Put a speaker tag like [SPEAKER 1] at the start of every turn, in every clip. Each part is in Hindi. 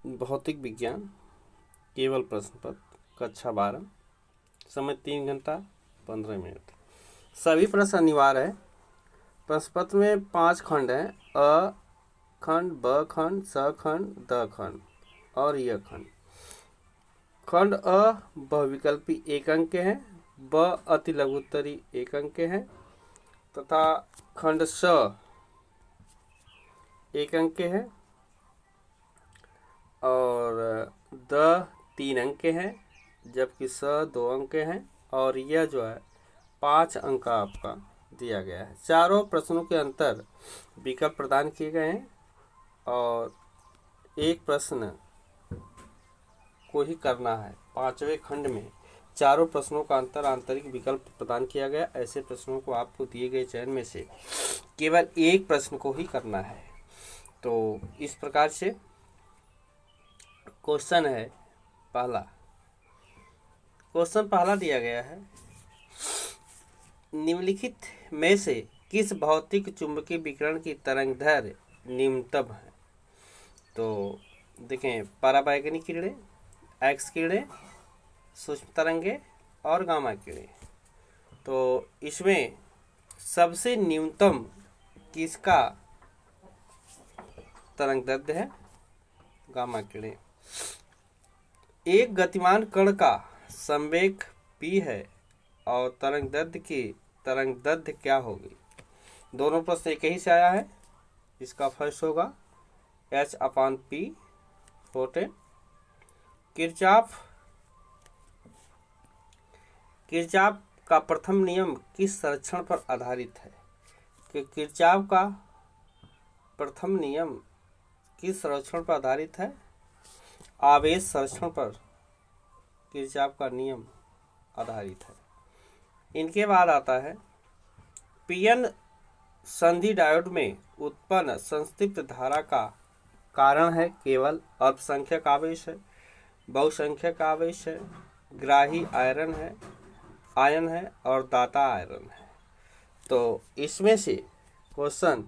[SPEAKER 1] भौतिक विज्ञान केवल प्रश्न पत्र कक्षा 12 समय 3 घंटा 15 मिनट। सभी प्रश्न अनिवार्य है। प्रश्न पत्र में 5 खंड हैं। अ खंड, ब खंड, स खंड, द खंड और य खंड। खंड अ बहुविकल्पी 1 अंक के हैं, ब अति लघुत्तरी 1 अंक के हैं तथा खंड स 1 अंक के हैं और द 3 अंक के हैं, जबकि स 2 अंक के हैं और यह जो है 5 अंक का आपका दिया गया है। चारों प्रश्नों के अंतर विकल्प प्रदान किए गए हैं और एक प्रश्न को ही करना है। 5वें खंड में चारों प्रश्नों का अंतर आंतरिक विकल्प प्रदान किया गया। ऐसे प्रश्नों को आपको दिए गए चयन में से केवल एक प्रश्न को ही करना है। तो इस प्रकार से क्वेश्चन है पहला। क्वेश्चन पहला दिया गया है, निम्नलिखित में से किस भौतिक चुंबकीय विकिरण की तरंगदैर्घ्य निम्नतम है। तो देखें, पराबैंगनी किरणें, एक्स किरणें, सूक्ष्म तरंगे और गामा किरणें। तो इसमें सबसे न्यूनतम किसका तरंगदैर्घ्य है? गामा किरणें। एक गतिमान कण का संवेग p है और तरंगदैर्घ्य क्या होगी? दोनों प्रश्न एक ही से आया है। इसका फर्स्ट होगा h/p फोटन। किरचॉफ का प्रथम नियम किस संरक्षण पर आधारित है? कि किरचॉफ का प्रथम नियम किस संरक्षण पर आधारित है? आवेश संरक्षण पर किरचॉफ का नियम आधारित है। इनके बाद आता है पीएन संधि डायोड में उत्पन्न संतृप्त धारा का कारण है केवल अल्पसंख्यक आवेश है, बहुसंख्यक आवेश है, ग्राही आयन है और दाता आयरन है। तो इसमें से क्वेश्चन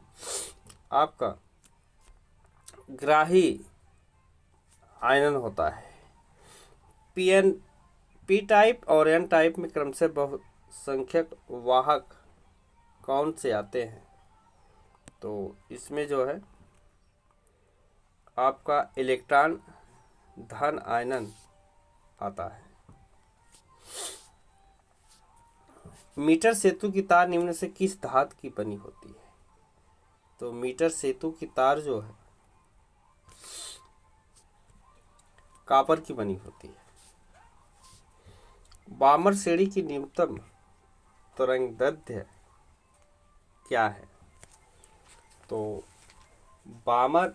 [SPEAKER 1] आपका ग्राही आयन होता है। पी टाइप और एन टाइप में क्रमशः बहुसंख्यक वाहक कौन से आते हैं? तो इसमें जो है आपका इलेक्ट्रॉन धन आयनन आता है। मीटर सेतु की तार निम्न से किस धातु की बनी होती है? तो मीटर सेतु की तार जो है कॉपर की बनी होती है। बामर श्रेणी की न्यूनतम तरंगदैर्घ्य क्या है? तो बामर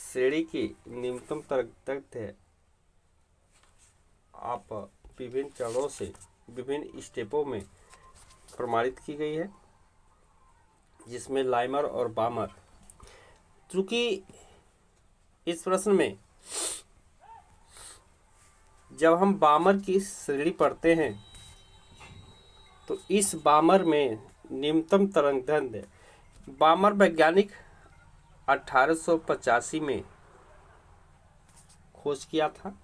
[SPEAKER 1] श्रेणी की न्यूनतम तरंगदैर्घ्य आप विभिन्न चरणों से विभिन्न स्टेपों में प्रमाणित की गई है, जिसमें लाइमर और बामर। चूंकि इस प्रश्न में जब हम बामर की श्रेणी पढ़ते हैं तो इस बामर में न्यूनतम तरंगदैर्घ्य बामर वैज्ञानिक 1885 में खोज किया था,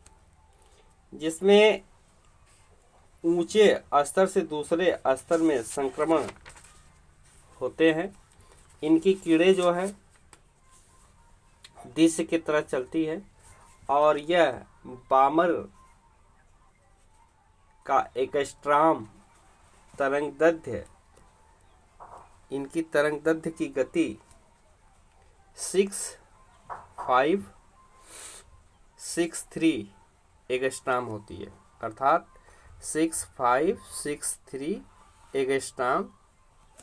[SPEAKER 1] जिसमें ऊंचे स्तर से दूसरे स्तर में संक्रमण होते हैं। इनकी किरणें जो है दिशा की तरह चलती है और यह बामर का एक्स्ट्राम तरंगदैर्घ्य, इनकी तरंगदैर्घ्य की गति 6563 एंगस्ट्रॉम होती है, अर्थात 6563 एंगस्ट्रॉम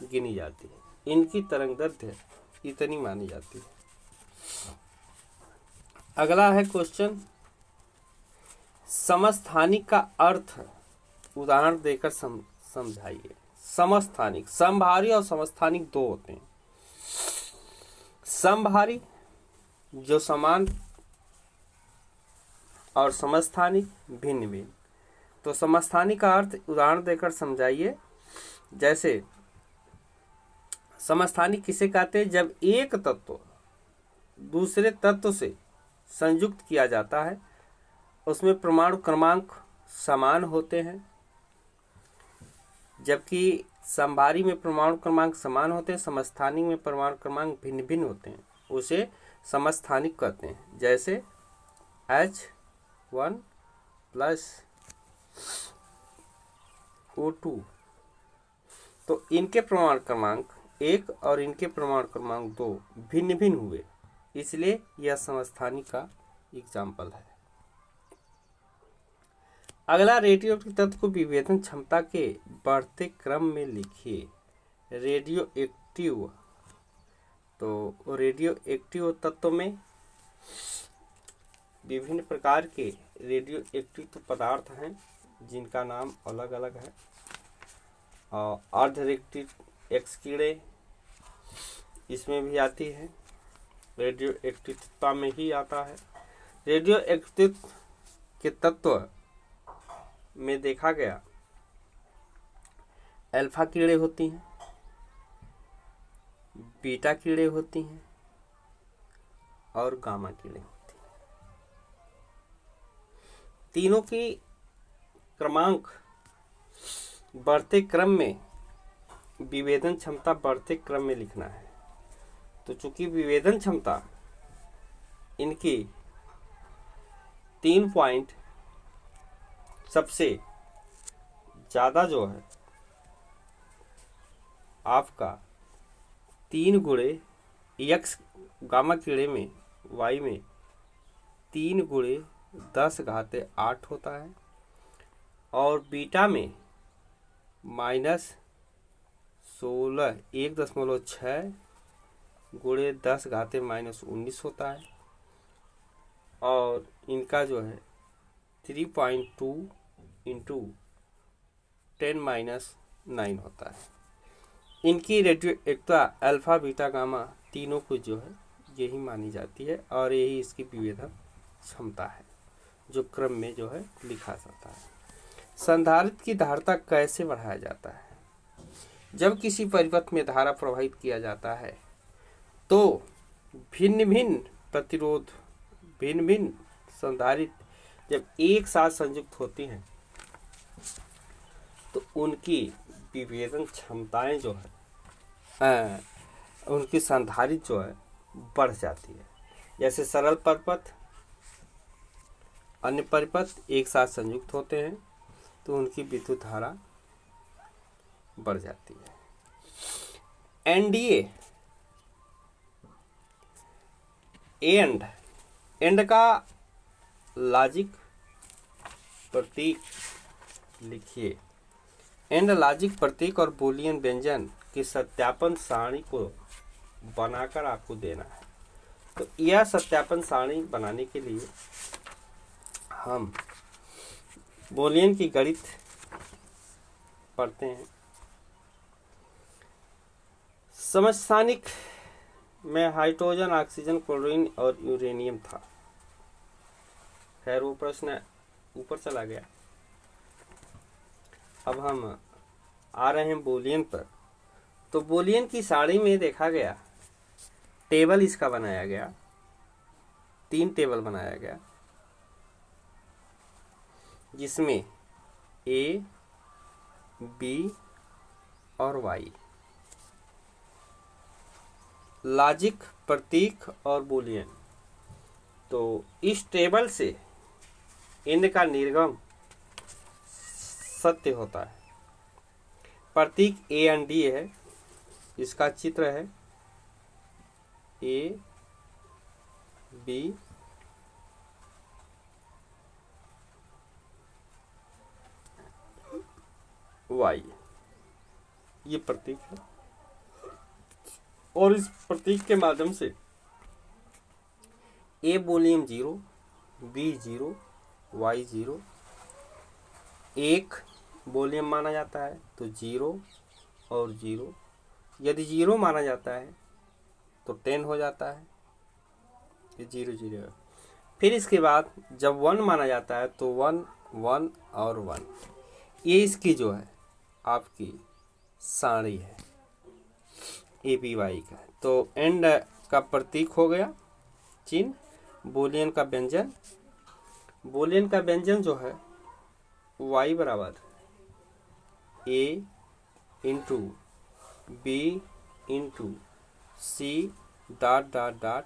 [SPEAKER 1] गिनी जाती है। इनकी तरंगदैर्घ्य इतनी मानी जाती है। अगला है क्वेश्चन, समस्थानिक का अर्थ उदाहरण देकर समझाइए। समस्थानिक, समभारी और समस्थानिक दो होते हैं। समभारी जो समान और समस्थानिक भिन्न भिन्न। तो समस्थानिक का अर्थ उदाहरण देकर समझाइए। जैसे समस्थानिक किसे कहते हैं? जब एक तत्व दूसरे तत्व से संयुक्त किया जाता है उसमें परमाणु क्रमांक समान होते हैं, जबकि समभारी में परमाणु क्रमांक समान होते हैं, समस्थानिक में परमाणु क्रमांक भिन्न भिन्न होते हैं, उसे समस्थानिक कहते हैं। जैसे H1 प्लस O2, तो इनके परमाणु क्रमांक 1 और इनके परमाणु क्रमांक 2 भिन्न भिन्न हुए, इसलिए यह समस्थानिक का एग्जाम्पल है। अगला रेडियो एक्टिव तत्व को विभेदन क्षमता के बढ़ते क्रम में लिखिए। रेडियो एक्टिव, तो रेडियो एक्टिव तत्व में विभिन्न प्रकार के रेडियो एक्टिव पदार्थ हैं जिनका नाम अलग अलग है। और अर्धरेक्टिव एक्स कीड़े इसमें भी आती है, रेडियो एक्टिवता में ही आता है। रेडियो एक्टिव के तत्व में देखा गया अल्फा कीड़े होती हैं, बीटा कीड़े होती हैं और गामा कीड़े होती हैं। तीनों की क्रमांक बढ़ते क्रम में, विभेदन क्षमता बढ़ते क्रम में लिखना है। तो चूंकि विभेदन क्षमता इनकी 3 पॉइंट सबसे ज़्यादा जो है आपका 3 गुणे एक्स गामा कीड़े में वाई में 3 गुणे 10⁸ होता है और बीटा में -16 1.6 गुणे 10⁻−19 होता है और इनका जो है 3.2 इंटू 10⁻9 होता है। इनकी रेडियो एक्टिवता अल्फा बीटा गामा तीनों को जो है यही मानी जाती है और यही इसकी विभेदन क्षमता है जो क्रम में जो है लिखा जाता है। संधारित्र की धारिता कैसे बढ़ाया जाता है? जब किसी परिपथ में धारा प्रवाहित किया जाता है तो भिन्न भिन्न प्रतिरोध, भिन्न भिन्न संधारित्र जब एक साथ संयुक्त होती हैं तो उनकी विभेदन क्षमताएं जो है उनकी संधारित्र जो है बढ़ जाती है। जैसे सरल परिपथ, अन्य परिपथ एक साथ संयुक्त होते हैं तो उनकी विद्युत धारा बढ़ जाती है। एनडीए, एंड का लॉजिक प्रतीक लिखिए। एंड लॉजिक प्रतीक और बूलियन व्यंजन की सत्यापन सारणी को बनाकर आपको देना है। तो यह सत्यापन सारणी बनाने के लिए हम बूलियन की गणित पढ़ते हैं। समस्थानिक में हाइड्रोजन, ऑक्सीजन, क्लोरीन और यूरेनियम था। खैर वो प्रश्न ऊपर चला गया। अब हम आ रहे हैं बूलियन पर। तो बूलियन की सारणी में देखा गया, टेबल इसका बनाया गया, 3 टेबल बनाया गया जिसमें ए, बी और वाई, लॉजिक प्रतीक और बूलियन। तो इस टेबल से इनका निर्गम सत्य होता है। प्रतीक ए एंड डी है, इसका चित्र है ए बी वाई, ये प्रतीक है और इस प्रतीक के माध्यम से ए वॉल्यूम 0, बी 0, वाई 0, 1 वॉल्यूम माना जाता है तो 0 और 0, यदि 0 माना जाता है तो 10 हो जाता है, ये 0 0। फिर इसके बाद जब 1 माना जाता है तो 1 1 और 1, ये इसकी जो है आपकी सारणी है ए बी वाई का। तो एंड का प्रतीक हो गया चिन्ह, बूलियन का व्यंजन, बूलियन का व्यंजन जो है y बराबर a into B into C dot dot dot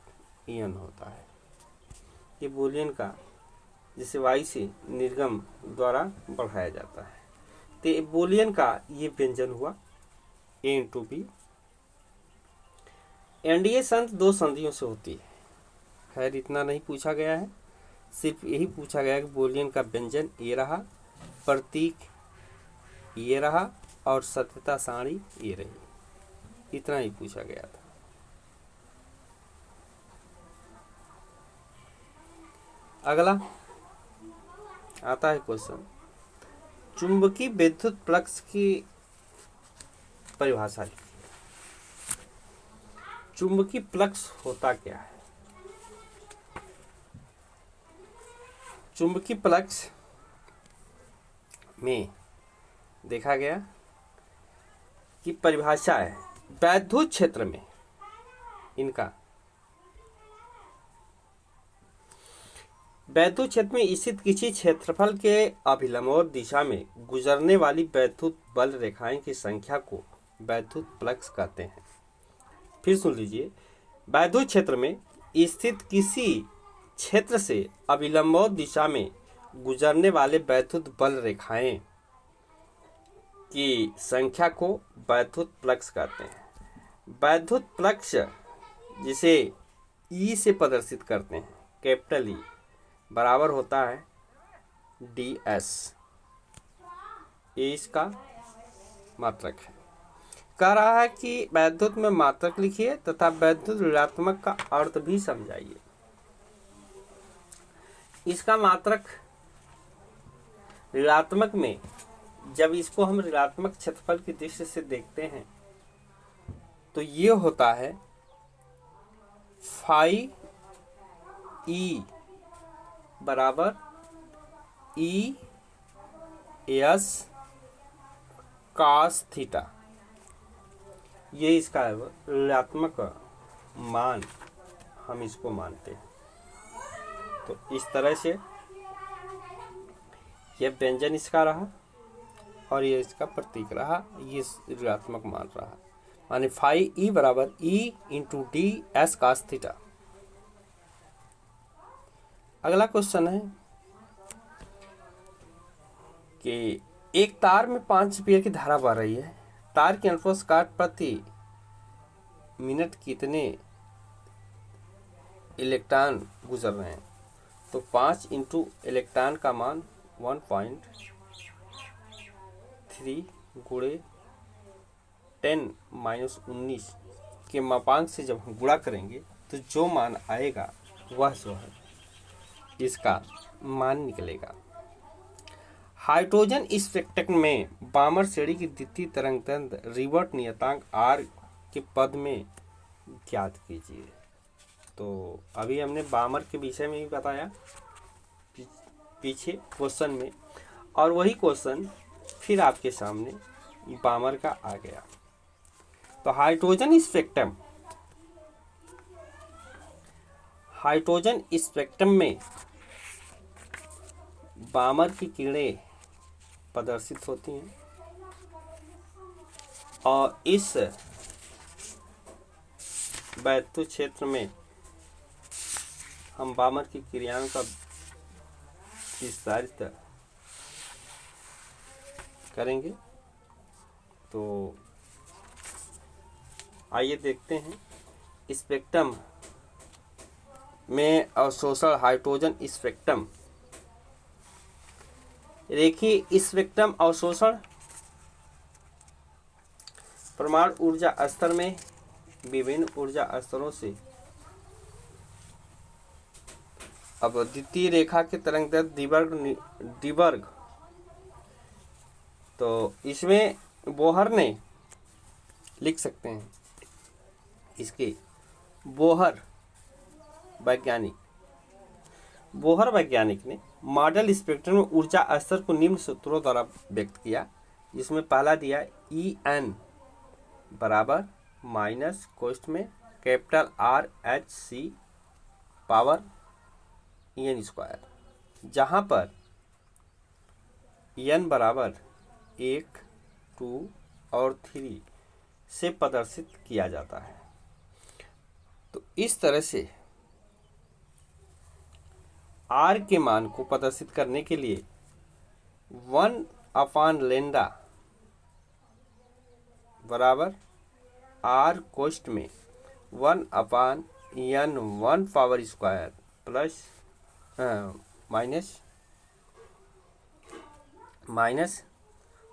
[SPEAKER 1] n होता है। ये बूलियन का जिसे y से निर्गम द्वारा बढ़ाया जाता है। तो बूलियन का ये व्यंजन हुआ a इंटू बी। एनडीए संध दो संधियों से होती है। खैर इतना नहीं पूछा गया है, सिर्फ यही पूछा गया है कि बूलियन का व्यंजन ये रहा, प्रतीक ये रहा और सत्यता सारणी ये रही। इतना ही पूछा गया था। अगला आता है क्वेश्चन, चुंबकीय विद्युत फ्लक्स की परिभाषा लिखिए। चुंबकीय फ्लक्स होता क्या है? चुंबकीय फ्लक्स में देखा गया कि परिभाषा है वैद्युत क्षेत्र में इनका, वैद्युत क्षेत्र में स्थित किसी क्षेत्रफल के अभिलंबवत दिशा में गुजरने वाली वैद्युत बल रेखाएं की संख्या को वैद्युत फ्लक्स कहते हैं। फिर सुन लीजिए, वैद्युत क्षेत्र में स्थित किसी क्षेत्र से अभिलंबवत दिशा में गुजरने वाले वैद्युत बल रेखाएं की संख्या को वैद्युत फ्लक्स कहते हैं। वैद्युत फ्लक्स जिसे ई से प्रदर्शित करते हैं, कैपिटल ई बराबर होता है डी एस। ये इसका मात्रक है। कह रहा है कि वैद्युत में मात्रक लिखिए तथा वैद्युत ऋणात्मक का अर्थ भी समझाइए। इसका मात्रक ऋणात्मक में, जब इसको हम ऋणात्मक क्षेत्रफल की दृष्टि से देखते हैं तो ये होता है फाई ई बराबर ई एस कॉस थीटा। ये इसका ऋणात्मक मान हम इसको मानते हैं। तो इस तरह से यह व्यंजन इसका रहा और ये इसका प्रतीक रहा, ये ऋणात्मक मान रहा, माने फाई ई बराबर E into D S cos theta. अगला क्वेश्चन है कि एक तार में 5 एम्पीयर की धारा बह रही है। तार के अनुप्रस्थ काट प्रति मिनट कितने इलेक्ट्रॉन गुजर रहे हैं? तो 5 इंटू इलेक्ट्रॉन का मान 1.3 गुणे 10⁻19 के मापांक से जब हम गुणा करेंगे तो जो मान आएगा वह जो है इसका मान निकलेगा। हाइड्रोजन स्पेक्ट्रम में बामर श्रेणी की द्वितीय तरंग दैर्ध्य रिवर्ट नियतांक आर के पद में ज्ञात कीजिए। तो अभी हमने बामर के विषय में भी बताया पीछे क्वेश्चन में, और वही क्वेश्चन फिर आपके सामने बामर का आ गया। तो हाइड्रोजन स्पेक्ट्रम में बामर की किरणें प्रदर्शित होती हैं और इस वैद्युत क्षेत्र में हम बामर की क्रियाओं का विस्तारित करेंगे। तो आइए देखते हैं स्पेक्ट्रम में अवशोषण। हाइड्रोजन स्पेक्ट्रम, देखिए स्पेक्ट्रम अवशोषण परमाणु ऊर्जा स्तर में विभिन्न ऊर्जा स्तरों से अब द्वितीय रेखा के तरंग दैर्ध्य द्विवर्ग। तो इसमें बोहर ने लिख सकते हैं, इसके बोहर वैज्ञानिक ने मॉडल स्पेक्ट्रम में ऊर्जा स्तर को निम्न सूत्रों द्वारा व्यक्त किया, जिसमें पहला दिया En बराबर माइनस कोष्ठ में capital R H C power n square, जहाँ पर एन बराबर 1, 2 और 3 से प्रदर्शित किया जाता है। तो इस तरह से आर के मान को प्रदर्शित करने के लिए 1/λ बराबर आर कोष्ठ में 1/n1 power square plus minus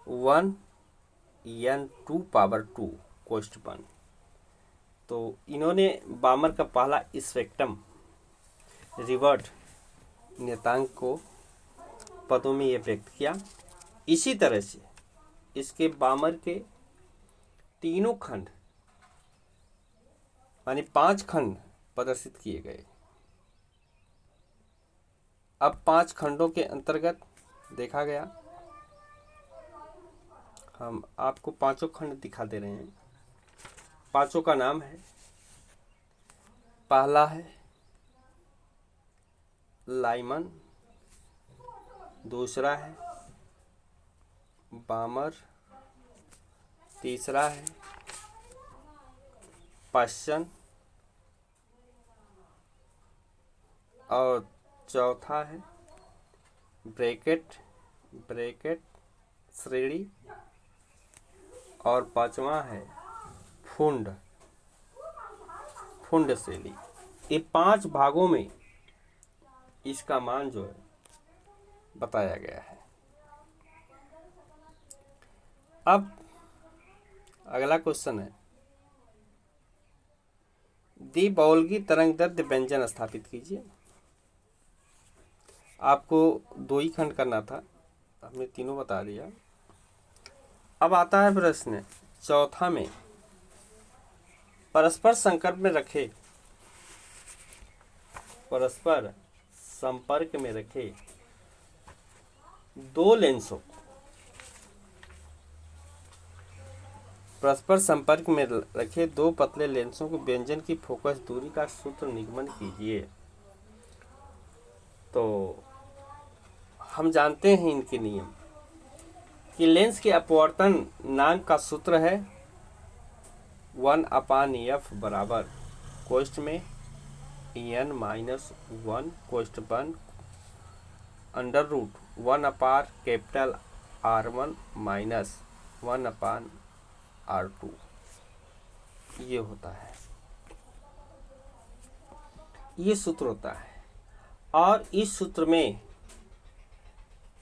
[SPEAKER 1] 1n2 power 2 कोष्ठ 1। तो इन्होंने बामर का पहला स्पेक्ट्रम रिवर्ट नियतांक को पदों में ये व्यक्त किया। इसी तरह से इसके बामर के तीनों खंड यानी 5 खंड प्रदर्शित किए गए। अब 5 खंडों के अंतर्गत देखा गया, हम आपको 5 खंड दिखा दे रहे हैं। 5 का नाम है, पहला है लाइमन, दूसरा है बामर, तीसरा है पश्चन और चौथा है ब्रैकेट श्रेणी और 5वां है फुंड श्रेणी। ये 5 भागों में इसका मान जो है बताया गया है। अब अगला क्वेश्चन है, द्विबौल्गी तरंग दैर्ध्य व्यंजन स्थापित कीजिए। आपको 2 ही खंड करना था, हमने तीनों बता दिया। अब आता है प्रश्न चौथा में, परस्पर संपर्क में रखे 2 लेंसों को, परस्पर संपर्क में रखे 2 पतले लेंसों को व्यंजन की फोकस दूरी का सूत्र निगमन कीजिए। तो हम जानते हैं इनके नियम कि लेंस के अपवर्तनांक का सूत्र है 1/f बराबर कोष्ठ में n-1 कोष्ठ 1 √1/R1 माइनस 1/R2 ये होता है, ये सूत्र होता है। और इस सूत्र में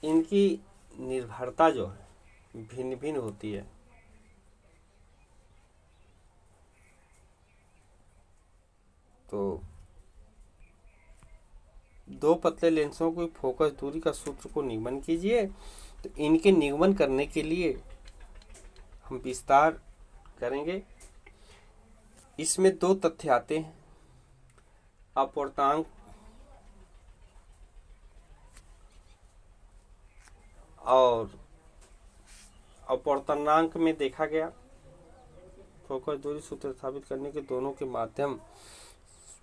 [SPEAKER 1] इनकी निर्भरता जो है भिन्न भिन्न होती है। तो 2 पतले लेंसों की फोकस दूरी का सूत्र को निगमन कीजिए। तो इनके निगमन करने के लिए हम विस्तार करेंगे। इसमें 2 तथ्य आते हैं, अपवर्तनांक और अपवर्तनांक में देखा गया फोकस दूरी सूत्र स्थापित करने के दोनों के माध्यम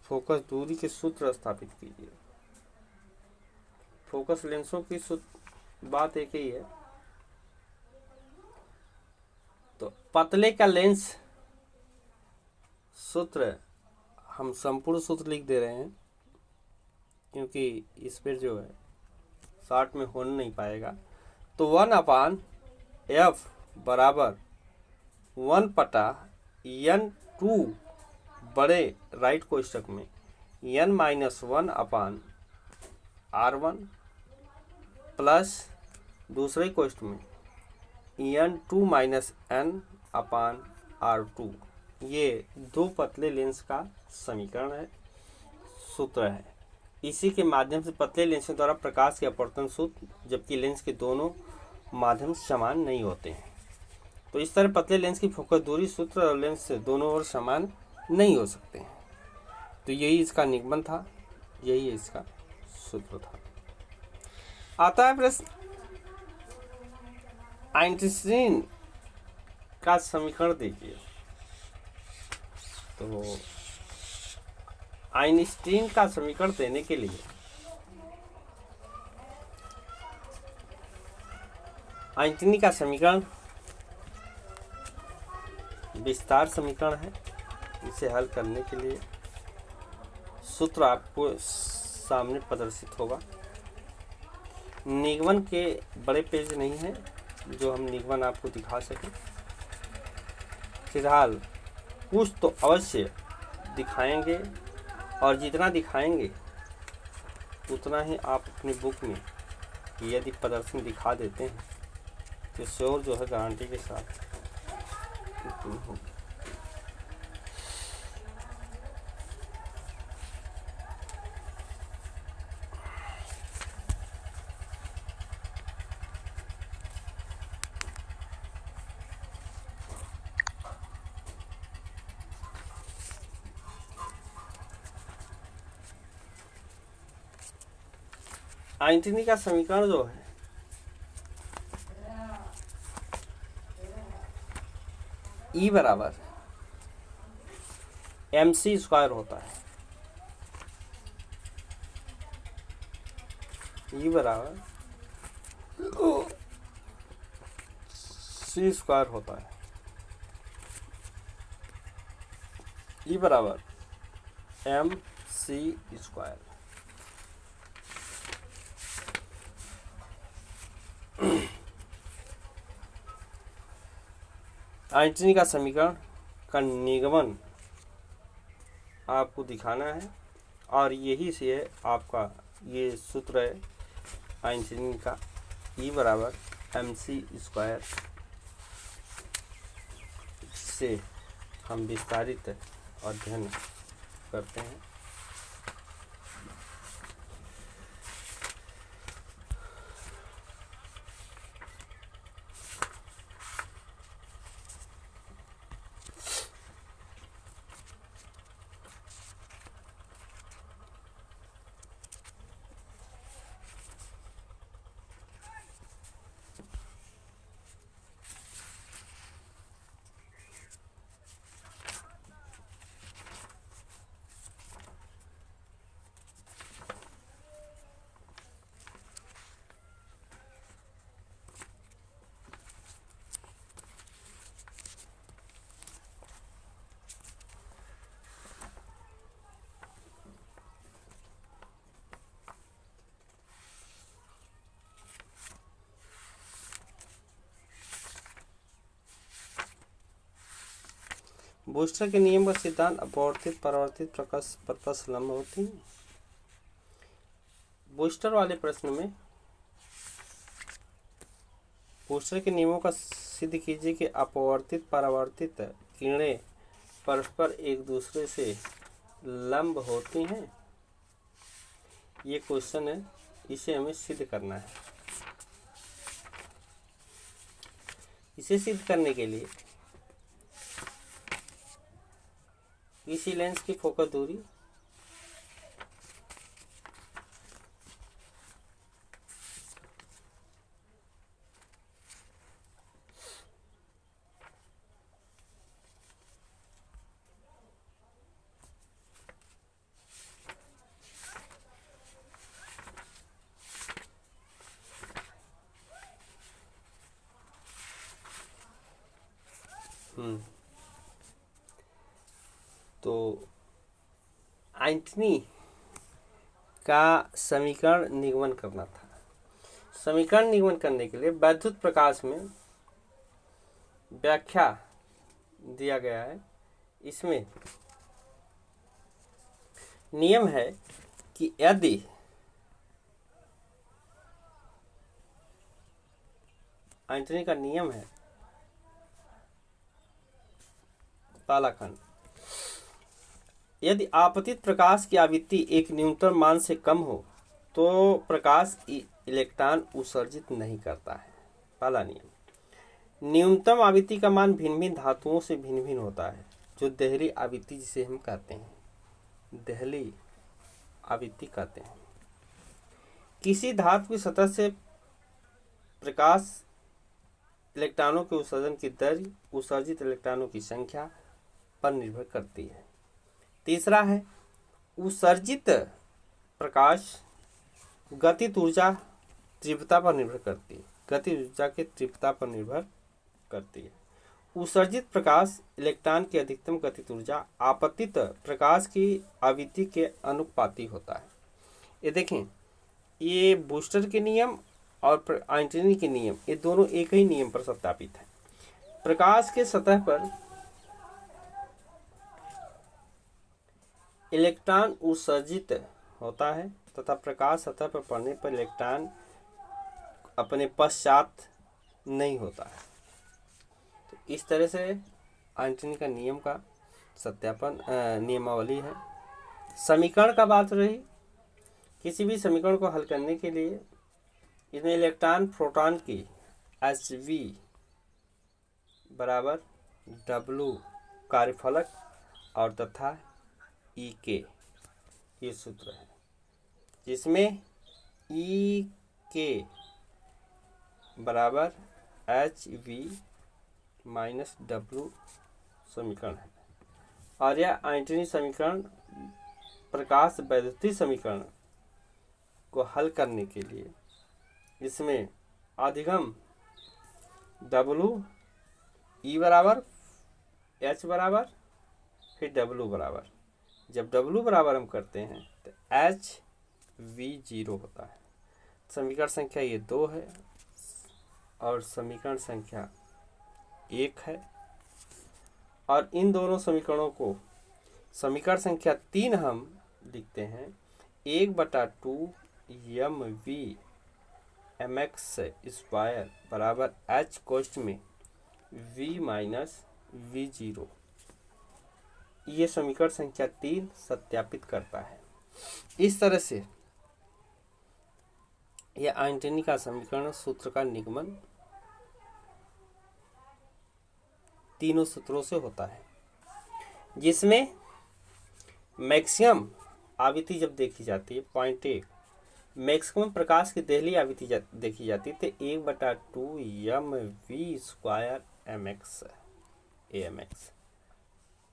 [SPEAKER 1] फोकस दूरी के सूत्र स्थापित कीजिए। फोकस लेंसों की बात एक ही है। तो पतले का लेंस सूत्र हम संपूर्ण सूत्र लिख दे रहे हैं, क्योंकि इस पर जो है शॉर्ट में हो नहीं पाएगा। तो 1/f बराबर 1/n2 बड़े राइट कोष्ठक में n-1/R1 प्लस दूसरे कोष्ठ में n2 - n/R2 ये 2 पतले लेंस का समीकरण है, सूत्र है। इसी के माध्यम से पतले लेंस द्वारा प्रकाश के अपवर्तन सूत्र, जबकि लेंस के दोनों माध्यम समान नहीं होते हैं। तो इस तरह पतले लेंस की फोकस दूरी सूत्र और लेंस से दोनों ओर समान नहीं हो सकते हैं। तो यही इसका निगमन था, यही इसका सूत्र था। आता है प्रश्न, आइंस्टीन का समीकरण देखिए। तो आइंस्टीन का समीकरण देने के लिए आइंस्टीन का समीकरण विस्तार समीकरण है। इसे हल करने के लिए सूत्र आपको सामने प्रदर्शित होगा। निगमन के बड़े पेज नहीं है जो हम निगमन आपको दिखा सकें। फिलहाल कुछ तो अवश्य दिखाएंगे और जितना दिखाएंगे उतना ही आप अपनी बुक में यदि प्रदर्शन दिखा देते हैं तो श्योर जो है गारंटी के साथ होगी। आइंस्टीन का समीकरण जो है E बराबर mc स्क्वायर होता है। E बराबर c स्क्वायर होता है। E बराबर mc स्क्वायर। आइंस्टीन का समीकरण का निगमन आपको दिखाना है और यही से है आपका ये सूत्र है आइंस्टीन का E बराबर mc स्क्वायर। से हम विस्तारित अध्ययन करते हैं। बूस्टर के नियम का सिद्धांत अपवर्तित परावर्तित प्रकाश प्रकाश लंब होती है। बूस्टर वाले प्रश्न में बूस्टर के नियमों का सिद्ध कीजिए कि अपवर्तित परावर्तित किरणें परस्पर एक दूसरे से लंब होती हैं। ये क्वेश्चन है, इसे हमें सिद्ध करना है। इसे सिद्ध करने के लिए किसी लेंस की फोकस दूरी तो आइंस्टीन का समीकरण निगमन करना था। समीकरण निगमन करने के लिए वैद्युत प्रकाश में व्याख्या दिया गया है। इसमें नियम है कि यदि आइंस्टीन का नियम है पहला खंड, यदि आपतित प्रकाश की आवृत्ति एक न्यूनतम मान से कम हो तो प्रकाश इलेक्ट्रॉन उत्सर्जित नहीं करता है। पहला नियम। न्यूनतम आवृत्ति का मान भिन्न भिन्न धातुओं से भिन्न भिन्न होता है, जो देहली आवृत्ति जिसे हम कहते हैं, देहली आवृत्ति कहते हैं। किसी धातु की सतह से प्रकाश इलेक्ट्रॉनों के उत्सर्जन की दर उत्सर्जित इलेक्ट्रॉनों की संख्या पर निर्भर करती है। तीसरा है, उत्सर्जित प्रकाश गतिज ऊर्जा तीव्रता पर निर्भर करती है। गतिज ऊर्जा की तीव्रता पर निर्भर करती है। उत्सर्जित प्रकाश इलेक्ट्रॉन की अधिकतम गतिज ऊर्जा आपतित प्रकाश की आवृत्ति के अनुपाती होता है। ये देखें, ये बूस्टर के नियम और आइंस्टीन के नियम, ये दोनों एक ही नियम पर सत्यापित है। प्रकाश के सतह पर इलेक्ट्रॉन उत्सर्जित होता है तथा प्रकाश सतह पर पड़ने पर इलेक्ट्रॉन अपने पश्चात नहीं होता है। तो इस तरह से आइंस्टीन का नियम का सत्यापन नियमावली है। समीकरण का बात रही, किसी भी समीकरण को हल करने के लिए इसमें इलेक्ट्रॉन प्रोटॉन की Hv बराबर W कार्यफलक और तथा E के ये सूत्र है, जिसमें E के बराबर Hv माइनस W समीकरण है। और यह आइंस्टीन समीकरण प्रकाश वैद्युतीय समीकरण को हल करने के लिए इसमें अधिगम W E बराबर H बराबर फिर W बराबर, जब W बराबर हम करते हैं तो Hv 0 होता है। समीकरण संख्या ये 2 है और समीकरण संख्या 1 है। और इन दोनों समीकरणों को समीकरण संख्या 3 हम लिखते हैं 1/2 mv mx स्क्वायर बराबर h कोष्ठ में v माइनस v0। ये समीकरण संख्या 3 सत्यापित करता है। इस तरह से यह आइंस्टीन का समीकरण सूत्र का निगमन तीनों सूत्रों से होता है, जिसमें मैक्सिमम आवृत्ति जब देखी जाती है 0.1, मैक्सिमम प्रकाश की देहली आवृत्ति देखी जाती है तो 1/2 mv स्क्वायर mx।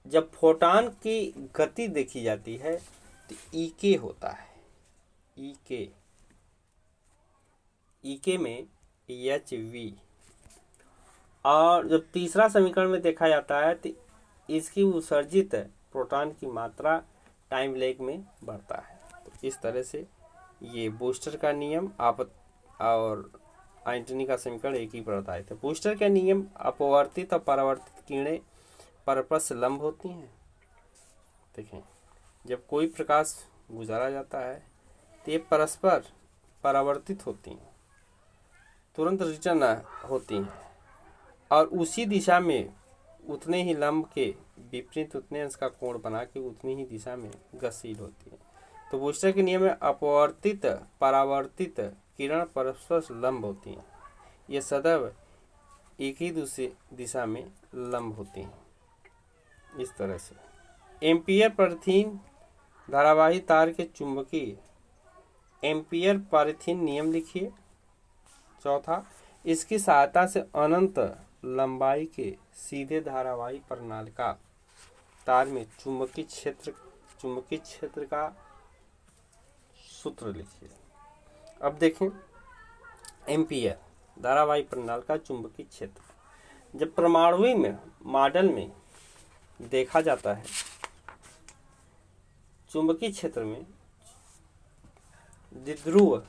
[SPEAKER 1] जब फोटॉन की गति देखी जाती है तो E होता है, E में hv। और जब तीसरा समीकरण में देखा जाता है तो इसकी उत्सर्जित प्रोटॉन की मात्रा टाइम लेग में बढ़ता है। तो इस तरह से ये बूस्टर का नियम और आइंस्टीन का समीकरण एक ही पर आधारित है। बूस्टर का नियम अपवर्तित और परावर्तित किरणें परस्पर से लंब होती हैं। देखें, जब कोई प्रकाश गुजारा जाता है तो ये परस्पर परावर्तित होती हैं, तुरंत रिटर्न होती हैं और उसी दिशा में उतने ही लंब के विपरीत उतने अंश का कोण बना के उतनी ही दिशा में गतिशील होती है। तो बूस्टर के नियम में अपवर्तित परावर्तित किरण परस्पर लंब होती हैं, ये सदैव एक ही दूसरी दिशा में लंब होती हैं। इस तरह से एम्पियर पॉलीथीन धारावाही तार के चुंबकीय एम्पियर पॉलीथीन नियम लिखिए। चौथा, इसकी सहायता से अनंत लंबाई के सीधे धारावाही प्रणालिका तार में चुंबकीय क्षेत्र का सूत्र लिखिए। अब देखें, एम्पियर धारावाही प्रणालिका चुंबकीय क्षेत्र जब परमाणु में मॉडल में देखा जाता है, चुंबकीय क्षेत्र में द्विध्रुव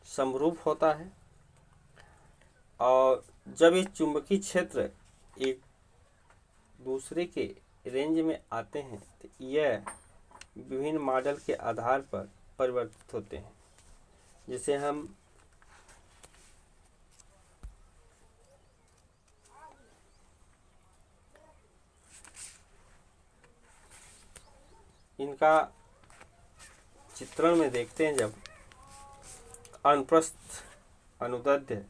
[SPEAKER 1] समरूप होता है और जब ये चुंबकीय क्षेत्र एक दूसरे के रेंज में आते हैं तो यह विभिन्न मॉडल के आधार पर परिवर्तित होते हैं। जिसे हम इनका चित्रण में देखते हैं, जब अनुप्रस्थ अनुदैर्ध्य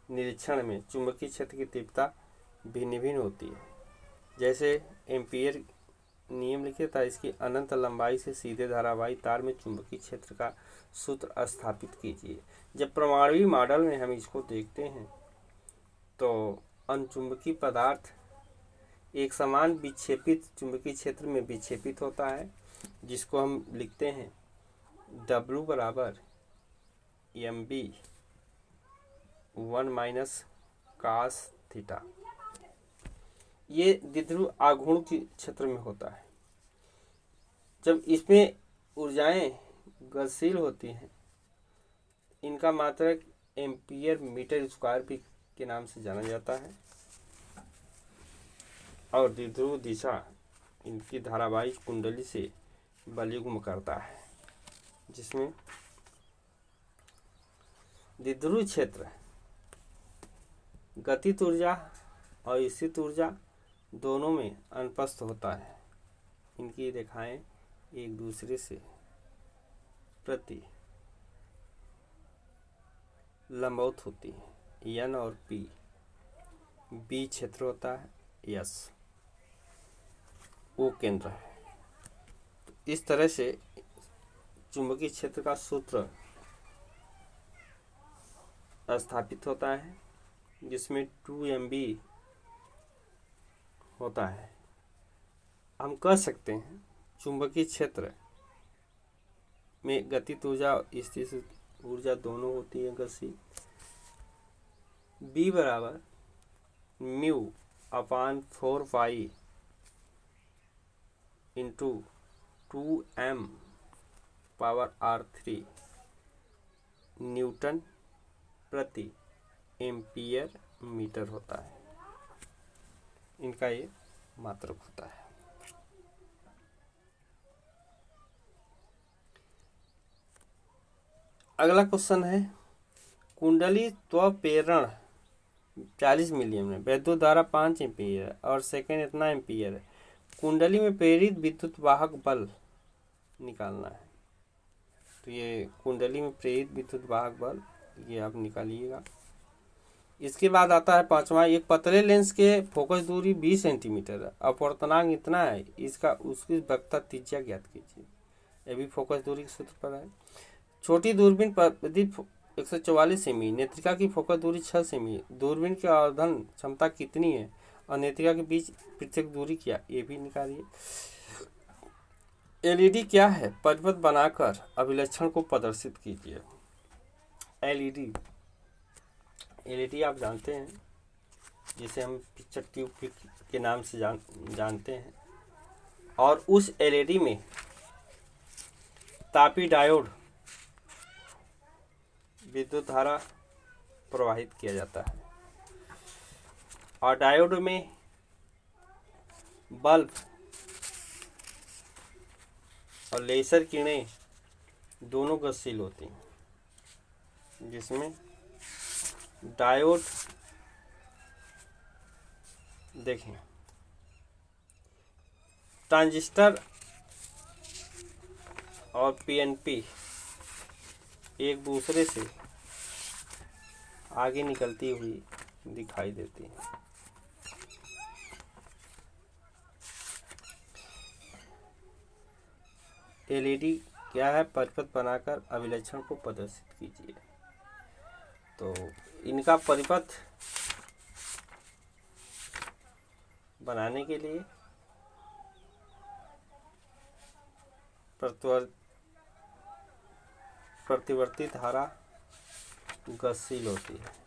[SPEAKER 1] निरीक्षण में चुंबकीय क्षेत्र की तीव्रता भिन्न भिन्न होती है। जैसे एम्पियर नियम लिखे था, इसकी अनंत लंबाई से सीधे धारावाही तार में चुंबकीय क्षेत्र का सूत्र स्थापित कीजिए। जब परमाणु मॉडल में हम इसको देखते हैं तो अनचुंबकीय पदार्थ एक समान विक्षेपित चुंबकीय क्षेत्र में विक्षेपित होता है, जिसको हम लिखते हैं W बराबर mb 1 माइनस कास थीटा। ये द्विध्रुव आघूर्ण के क्षेत्र में होता है। जब इसमें ऊर्जाएं गतिशील होती हैं, इनका मात्रक एम्पियर मीटर स्क्वायर भी के नाम से जाना जाता है और द्विध्रुव दिशा इनकी धारावाहिक कुंडली से बलयुग्म करता है, जिसमें द्विध्रुव क्षेत्र गतिज ऊर्जा और स्थित ऊर्जा दोनों में अनुपस्थ होता है। इनकी रेखाएं एक दूसरे से प्रति लंबवत होती हैं। एन और पी बी क्षेत्र होता है, एस ओ केंद्र है। तो इस तरह से चुंबकीय क्षेत्र का सूत्र स्थापित होता है, जिसमें 2mb होता है। हम कह सकते हैं चुंबकीय क्षेत्र में गतिज ऊर्जा और स्थित ऊर्जा दोनों होती है गतिशील। B बराबर म्यू अपान 4 pi into 2m power r3 Newton प्रति एम्पियर मीटर होता है। इनका ये मात्रक होता है। अगला क्वेश्चन है, कुंडली त्वप्रेरण 40 मिलियन है, वैद्युत धारा 5 एम्पीयर है और सेकेंड इतना एम्पीयर है। कुंडली में प्रेरित विद्युत वाहक बल निकालना है। तो ये कुंडली में प्रेरित विद्युत वाहक बल ये आप निकालिएगा। इसके बाद आता है पांचवा, एक पतले लेंस के फोकस दूरी 20 सेंटीमीटर है, अपवर्तनांक इतना है, इसका उसकी वक्रता त्रिज्या ज्ञात कीजिए। ये भी फोकस दूरी के सूत्र पर है। छोटी दूरबीन परिधि 144 सेमी, नेत्रिका की फोकस दूरी 6 सेमी, दूरबीन की आवर्धन क्षमता कितनी है और नेत्रिका के बीच पृथक दूरी क्या, ये भी निकालिए। एलईडी क्या है, परिपथ बनाकर अभिलक्षण को प्रदर्शित कीजिए। एलईडी आप जानते हैं, जिसे हम पिक्चर ट्यूब के नाम से जानते हैं। और उस एलईडी में तापी डायोड विद्युत धारा प्रवाहित किया जाता है और डायोड में बल्ब और लेजर किरणें दोनों गतिशील होती हैं, जिसमें डायोड देखें, ट्रांजिस्टर और पीएनपी एक दूसरे से आगे निकलती हुई दिखाई देती है। एलईडी क्या है, परिपथ बनाकर अभिलक्षण को प्रदर्शित कीजिए। तो इनका परिपथ बनाने के लिए प्रतिवर्ती धारा गतिशील होती है।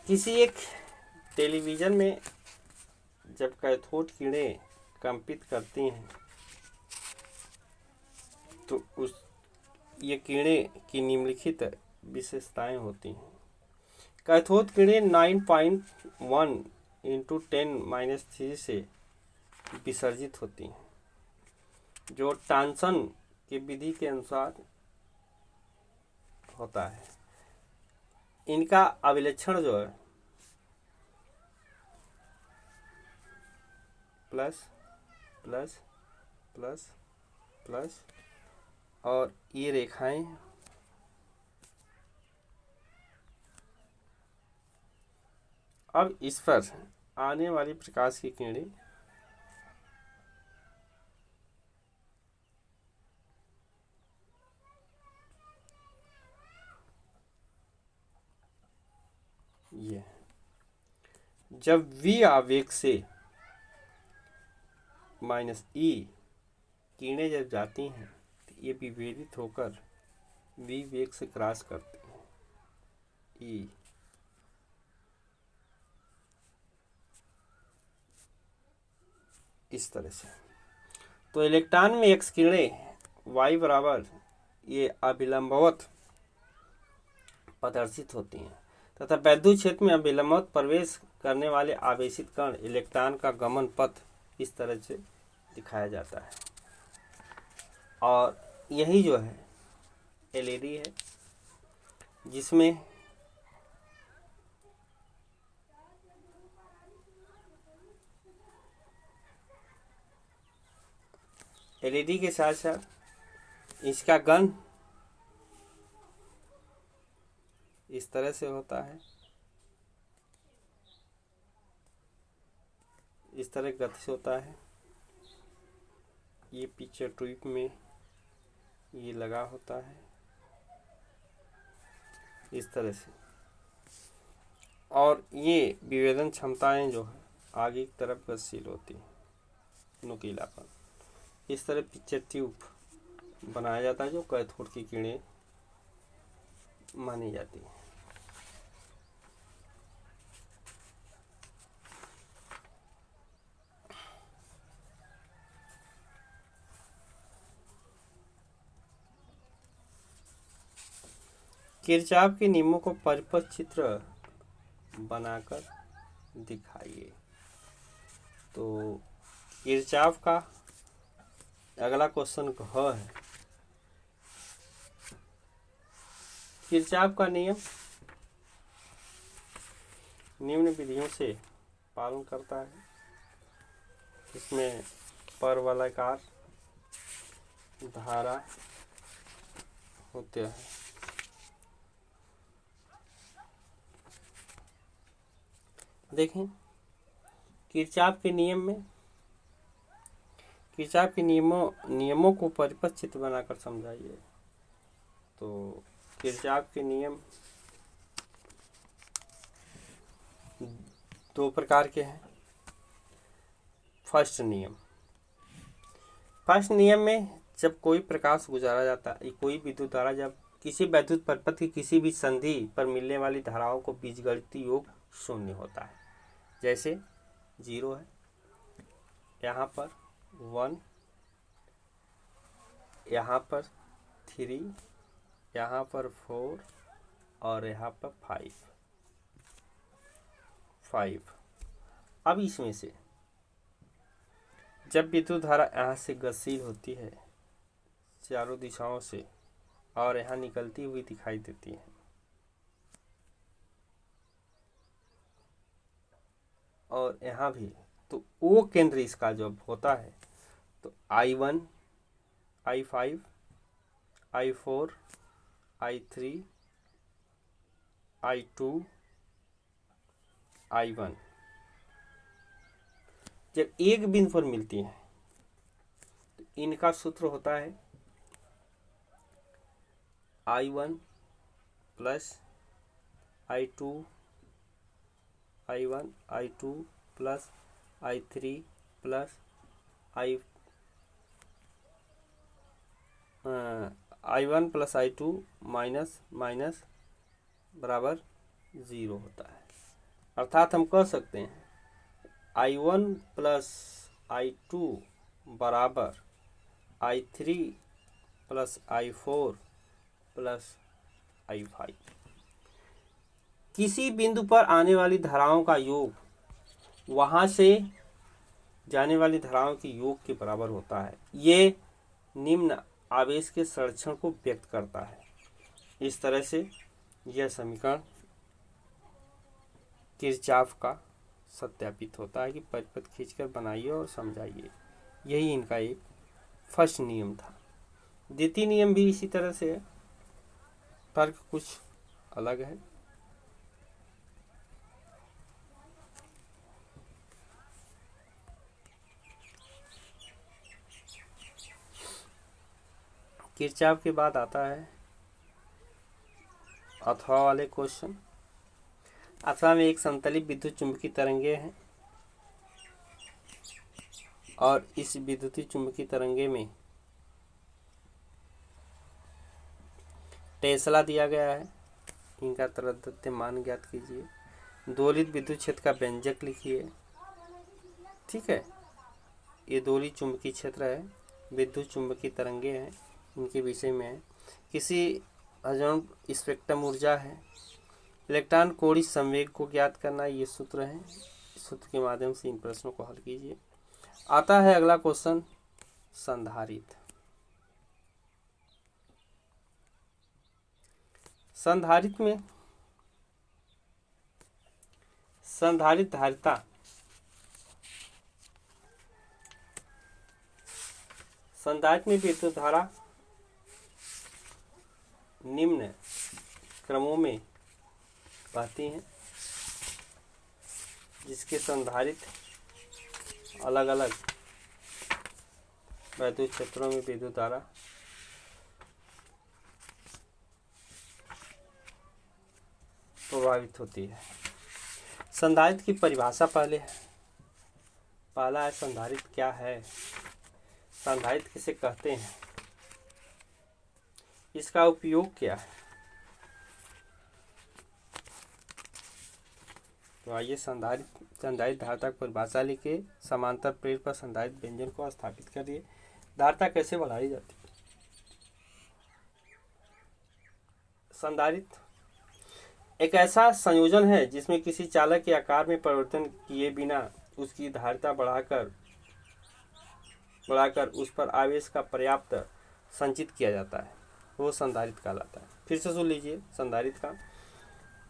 [SPEAKER 1] किसी एक टेलीविज़न में जब कैथोड किरणें कंपित करती हैं तो ये किरणें की निम्नलिखित विशेषताएं होती हैं। कैथोड किरणें 9.1 इंटू 10⁻³ से विसर्जित होती हैं, जो टॉनसन की विधि के अनुसार होता है। इनका अभिलक्षण जो है प्लस प्लस प्लस प्लस और ये रेखाएं अब इस पर आने वाली प्रकाश की किरणें जब v आवेग से माइनस e किरणें जब जाती हैं तो ये विभेदित होकर v वेग से क्रॉस करती हैं e, इस तरह से। तो इलेक्ट्रॉन में x किरणें y बराबर ये अभिलंबवत प्रदर्शित होती हैं तथा वैद्युत क्षेत्र में अभिलंबवत प्रवेश करने वाले आवेशित कण इलेक्ट्रॉन का गमन पथ इस तरह से दिखाया जाता है। और यही जो है एलईडी है, जिसमें एलईडी के साथ साथ इसका गन इस तरह से होता है, इस तरह गति से होता है। ये पिक्चर ट्यूब में ये लगा होता है इस तरह से, और ये विभेदन क्षमताएं जो है आगे की तरफ गतिशील होती है, नुकीलापन। इस तरह पिक्चर ट्यूब बनाया जाता है जो कैथोड की किरणें मानी जाती है। किरचॉफ के नियमों को परिपथ चित्र बनाकर दिखाइए। तो किरचॉफ का अगला क्वेश्चन है, किरचॉफ का नियम निम्न विधियों से पालन करता है। इसमें परवलयाकार धारा होते हैं। देखें किरचॉफ के नियम में, किरचॉफ के नियमों को परिपथ चित्र बनाकर समझाइए। तो किरचॉफ के नियम दो प्रकार के हैं। फर्स्ट नियम में जब कोई प्रकाश गुजारा जाता है, कोई विद्युत धारा जब किसी वैद्युत परिपथ की किसी भी संधि पर मिलने वाली धाराओं को बीजगणितीय योग शून्य होता है। जैसे 0 है, यहाँ पर 1, यहाँ पर 3, यहाँ पर 4 और यहाँ पर 5। अब इसमें से जब विद्युत धारा यहाँ से गतिशील होती है चारों दिशाओं से और यहाँ निकलती हुई दिखाई देती है, और यहाँ भी, तो वो केंद्र इसका जब होता है तो I1, I5, I4, I3, I2, I1 जब एक बिंदु पर मिलती हैं तो इनका सूत्र होता है I1 plus I2, I1, I2 plus I3 plus I1 plus I2 minus minus बराबर 0 होता है। अर्थात हम कह सकते हैं I1 प्लस I2 बराबर I3 plus I4 plus I5। किसी बिंदु पर आने वाली धाराओं का योग वहां से जाने वाली धाराओं के योग के बराबर होता है। ये निम्न आवेश के संरक्षण को व्यक्त करता है। इस तरह से यह समीकरण किरचॉफ का सत्यापित होता है कि परिपथ खींचकर बनाइए और समझाइए। यही इनका एक फर्स्ट नियम था। द्वितीय नियम भी इसी तरह से है, फर्क कुछ अलग है। किरचॉफ के बाद आता है अथवा वाले क्वेश्चन। अथवा में एक समतलित विद्युत चुंबकीय तरंगे हैं और इस विद्युतीय चुंबकीय तरंगे में टेस्ला दिया गया है। इनका तरद्दुत मान ज्ञात कीजिए। दोलित विद्युत क्षेत्र का व्यंजक लिखिए। ठीक है, ये दोलित चुंबकीय क्षेत्र है, विद्युत चुंबकीय तरंगे हैं, इनके विषय में है। किसी अजोन स्पेक्ट्रम ऊर्जा है। इलेक्ट्रॉन कोणीय संवेग को ज्ञात करना, ये सूत्र है। इस सूत्र के माध्यम से इन प्रश्नों को हल कीजिए। आता है अगला क्वेश्चन, संधारित्र। संधारित्र में संधारित्र धारिता संधारित्र में विद्युत धारा निम्न क्रमों में बहती हैं, जिसके संधारित्र अलग अलग विद्युत क्षेत्रों में विद्युत धारा प्रभावित होती है। संधारित्र की परिभाषा पहला है संधारित्र क्या है, संधारित्र किसे कहते हैं, इसका उपयोग क्या है। तो आइए संधारित्र धारिता की परिभाषा लिखे। समांतर प्लेट पर संधारित्र व्यंजन को स्थापित करिए। धारिता कैसे बढ़ाई जाती है। संधारित्र एक ऐसा संयोजन है जिसमें किसी चालक के आकार में परिवर्तन किए बिना उसकी धारिता बढ़ाकर उस पर आवेश का पर्याप्त संचित किया जाता है, वो संधारित्र कहलाता है। फिर से सुन लीजिए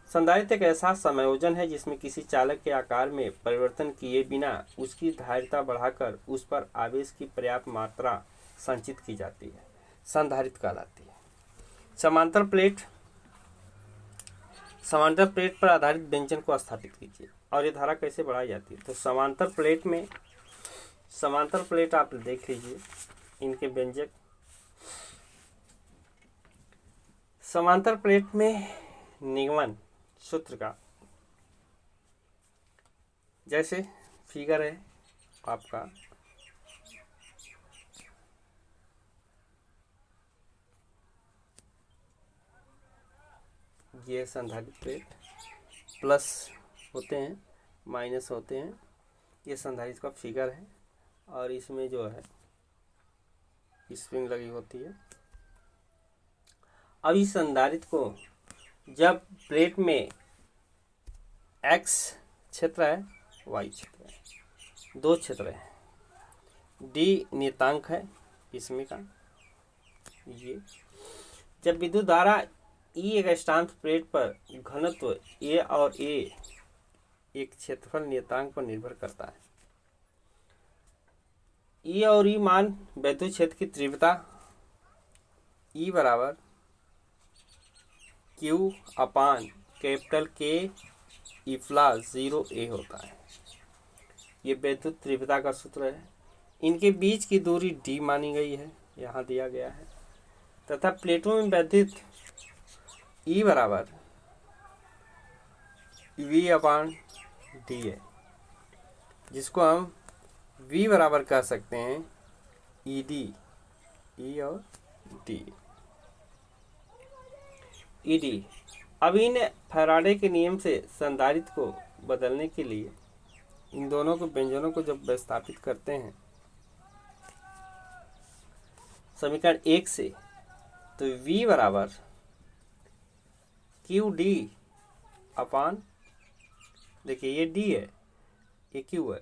[SPEAKER 1] संधारित्र एक ऐसा संयोजन है जिसमें किसी चालक के आकार में परिवर्तन किए बिना उसकी धारिता बढ़ाकर उस पर आवेश की पर्याप्त मात्रा संचित की जाती है, संधारित्र कहलाती है। समांतर प्लेट पर आधारित व्यंजन को स्थापित कीजिए। और ये धारा कैसे बढ़ाई जाती है। तो समांतर प्लेट आप देख लीजिए, इनके व्यंजक। समांतर प्लेट में निगमन सूत्र का जैसे फिगर है आपका, ये संधारित्र प्लेट प्लस होते हैं, माइनस होते हैं, ये संधारित्र का फिगर है। और इसमें जो है स्प्रिंग लगी होती है। अब इस संधारित्र को जब प्लेट में x क्षेत्र है, y क्षेत्र है, दो क्षेत्र है, d नियतांक है इसमें का, ये जब विद्युत धारा E एक अष्टांश प्लेट पर घनत्व A और A एक क्षेत्रफल नियतांक पर निर्भर करता है। E और E मान विद्युत क्षेत्र की तीव्रता E बराबर Q अपान कैपिटल K इफ्ला 0A होता है। ये विद्युत तीव्रता का सूत्र है। इनके बीच की दूरी D मानी गई है, यहाँ दिया गया है। तथा प्लेटों में विद्युत E बराबर V अपान D है, जिसको हम V बराबर कह सकते हैं ED, E और D, ED। अब इन फैराडे के नियम से संधारित्र को बदलने के लिए इन दोनों को व्यंजनों को जब विस्थापित करते हैं समीकरण 1 से, तो V बराबर QD अपान, देखिए ये D है, ये Q है,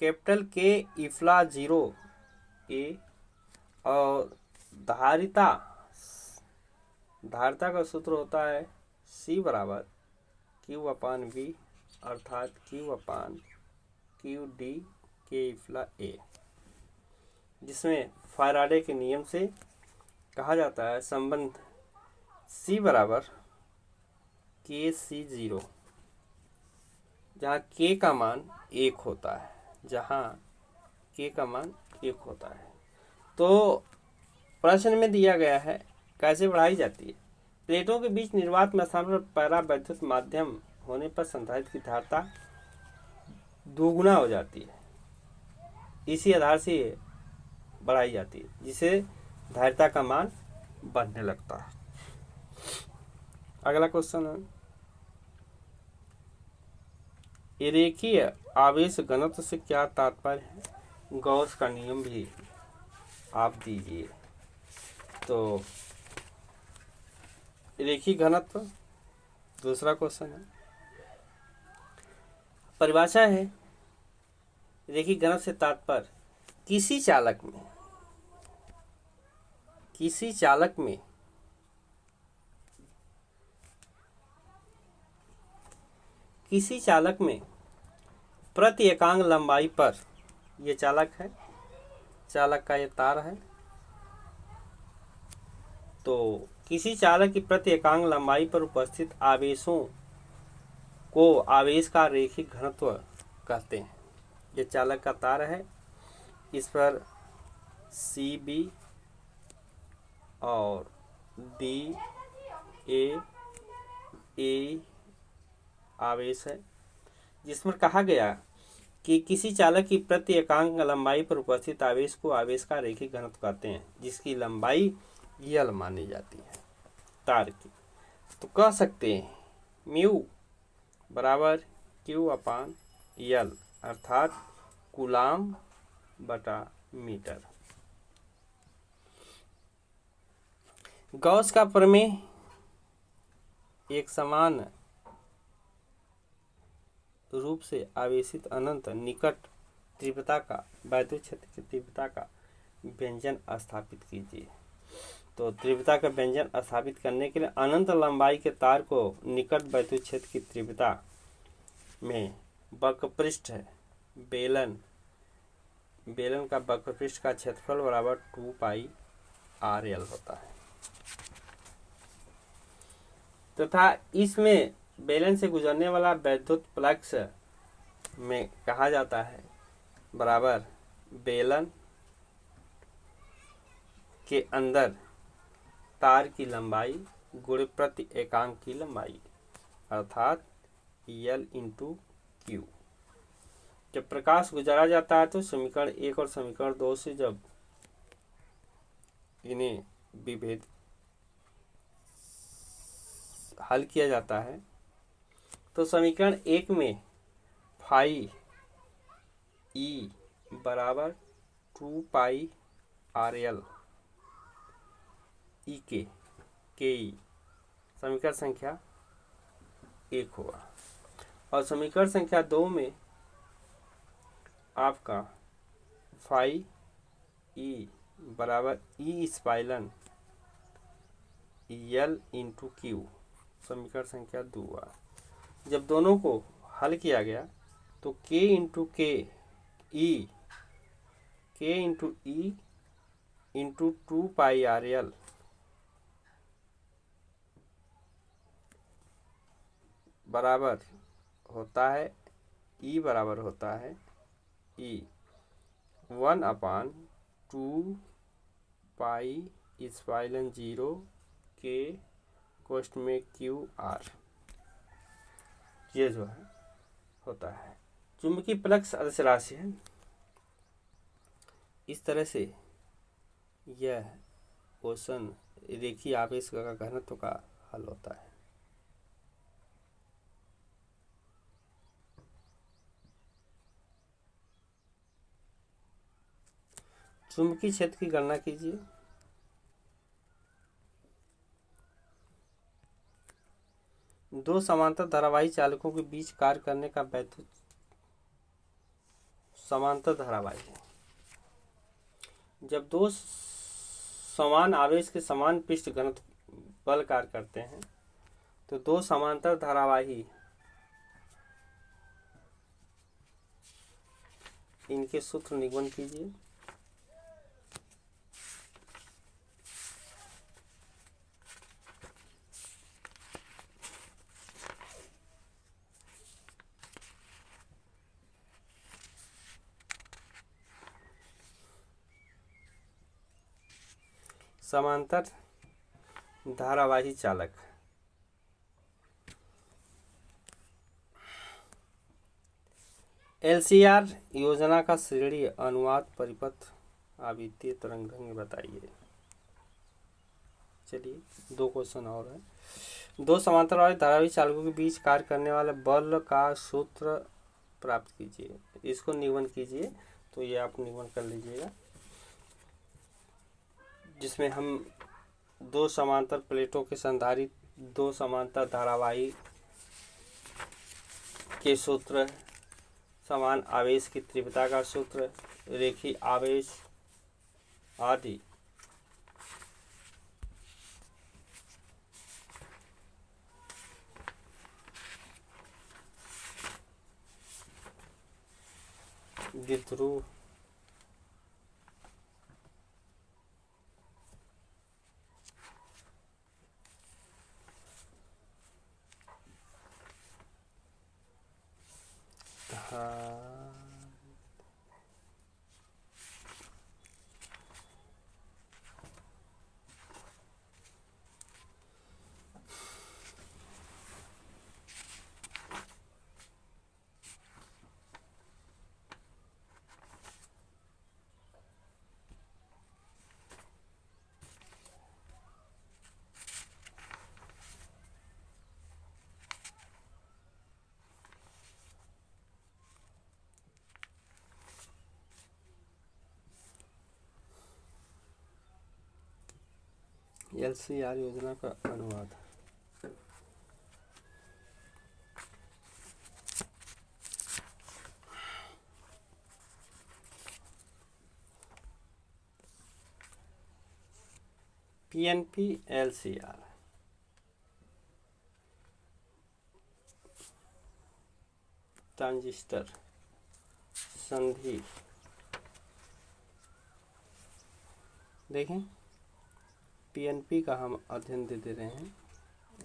[SPEAKER 1] कैपिटल K इफ्ला 0A, और धारिता का सूत्र होता है C बराबर Q अपान V, अर्थात Q upon QD K इफ्ला A, जिसमें फैराडे के नियम से कहा जाता है संबंध C बराबर KC0, जहाँ K का मान 1 होता है, तो प्रश्न में दिया गया है कैसे बढ़ाई जाती है। प्लेटों के बीच निर्वात में स्थान पर परावैद्युत माध्यम होने पर संधारित्र की धारिता दोगुना हो जाती है। इसी आधार से ये बढ़ाई जाती है, जिसे धारिता का मान बढ़ने लगता है। अगला क्वेश्चन है, रेखीय आवेश घनत्व से क्या तात्पर्य है? गॉस का नियम भी आप दीजिए। तो रेखीय घनत्व दूसरा क्वेश्चन है। परिभाषा है, रेखीय घनत्व से तात्पर्य किसी चालक में प्रति एकांक लंबाई पर, ये चालक है, चालक का ये तार है, तो किसी चालक की प्रति एकांक लंबाई पर उपस्थित आवेशों को आवेश का रेखिक घनत्व कहते हैं। ये चालक का तार है, इस पर CB और DA आवेश है, जिसमें कहा गया कि किसी चालक की प्रति एकांक लंबाई पर उपस्थित आवेश को आवेश का रेखिक घनत्व कहते हैं, जिसकी लंबाई L मानी जाती है तार की। तो कह सकते हैं म्यू बराबर Q/L, अर्थात कूलाम बटा मीटर। गॉस का प्रमेय एक समान रूप से आवेशित अनंत निकट तीव्रता का वैद्युत क्षेत्र की तीव्रता का व्यंजन स्थापित कीजिए। तो तीव्रता का व्यंजन स्थापित करने के लिए अनंत लंबाई के तार को निकट वैद्युत क्षेत्र की तीव्रता में वक्रपृष्ठ है, बेलन का वक्रपृष्ठ का क्षेत्रफल बराबर 2πRL होता है, तथा इसमें बेलन से गुजरने वाला वैद्युत फ्लक्स में कहा जाता है बराबर बेलन के अंदर तार की लंबाई गुणे प्रति एकांक की लंबाई, अर्थात L/Q। जब प्रकाश गुजारा जाता है तो समीकरण 1 और समीकरण 2 से जब इन्हें विभेद हल किया जाता है तो समीकरण 1 में फाई E बराबर 2πRL के समीकरण संख्या 1 होगा, और समीकरण संख्या 2 में आपका फाई E बराबर E स्पाइलन L/Q समीकरण संख्या 2 हुआ। जब दोनों को हल किया गया तो K into E into 2πRL बराबर होता है, E बराबर होता है E 1/2 स्पाइलन 0 K कोष्ठ में QR, ये जो है होता है चुंबकीय फ्लक्स अदिश राशि है। इस तरह से यह क्वेश्चन रेखीय आवेश का घनत्व का हल होता है। चुंबकीय क्षेत्र की गणना कीजिए। दो समांतर धारावाही चालकों के बीच कार्य करने का वैद्युत समांतर धारावाही है। जब दो समान आवेश के समान पृष्ठ घनत्व बल कार्य करते हैं तो दो समांतर धारावाही इनके सूत्र निगमन कीजिए। समांतर धारावाही चालक LCR योजना का श्रेणी अनुवाद परिपथ आवृत्तीय तरंग दैर्घ्य बताइए। चलिए 2 क्वेश्चन और है। 2 समांतरवाली धारावी चालकों के बीच कार्य करने वाले बल का सूत्र प्राप्त कीजिए। इसको निगमन कीजिए, तो ये आप निगमन कर लीजिएगा, जिसमें हम 2 समांतर प्लेटों के संधारित्र 2 समांतर धारावाही के सूत्र, समान आवेश की तीव्रता का सूत्र, रेखीय आवेश आदि द्विध्रुव LCR योजना का अनुवाद। PNP LCR ट्रांजिस्टर संधि, देखें PNP का हम अध्ययन दे रहे हैं,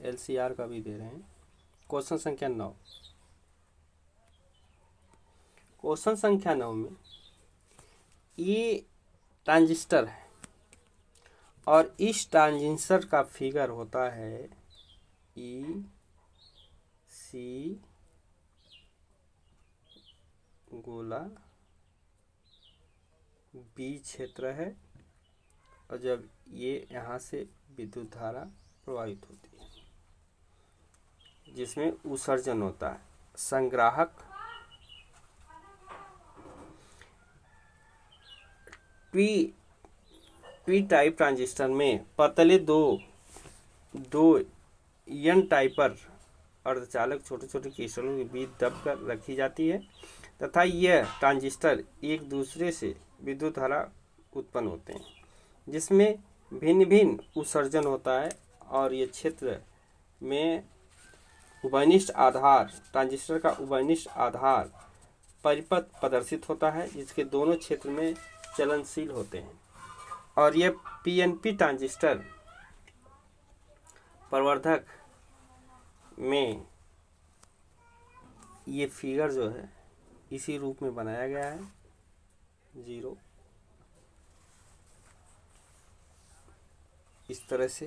[SPEAKER 1] LCR का भी दे रहे हैं। क्वेश्चन संख्या 9। क्वेश्चन संख्या 9 में ये ट्रांजिस्टर है और इस ट्रांजिस्टर का फिगर होता है EC गोला B क्षेत्र है, और जब ये यहाँ से विद्युत धारा प्रवाहित होती है, जिसमें उत्सर्जन होता है। संग्राहक पी टाइप ट्रांजिस्टर में पतले दो एन टाइपर अर्धचालक छोटे छोटे क्रिस्टलों के बीच दबकर रखी जाती है तथा यह ट्रांजिस्टर एक दूसरे से विद्युत धारा उत्पन्न होते हैं, जिसमें भिन्न भिन्न उत्सर्जन होता है। और ये क्षेत्र में उभयनिष्ठ आधार, ट्रांजिस्टर का उभयनिष्ठ आधार परिपथ प्रदर्शित होता है, जिसके दोनों क्षेत्र में चलनशील होते हैं। और ये PNP ट्रांजिस्टर प्रवर्धक में ये फिगर जो है इसी रूप में बनाया गया है। 0 इस तरह से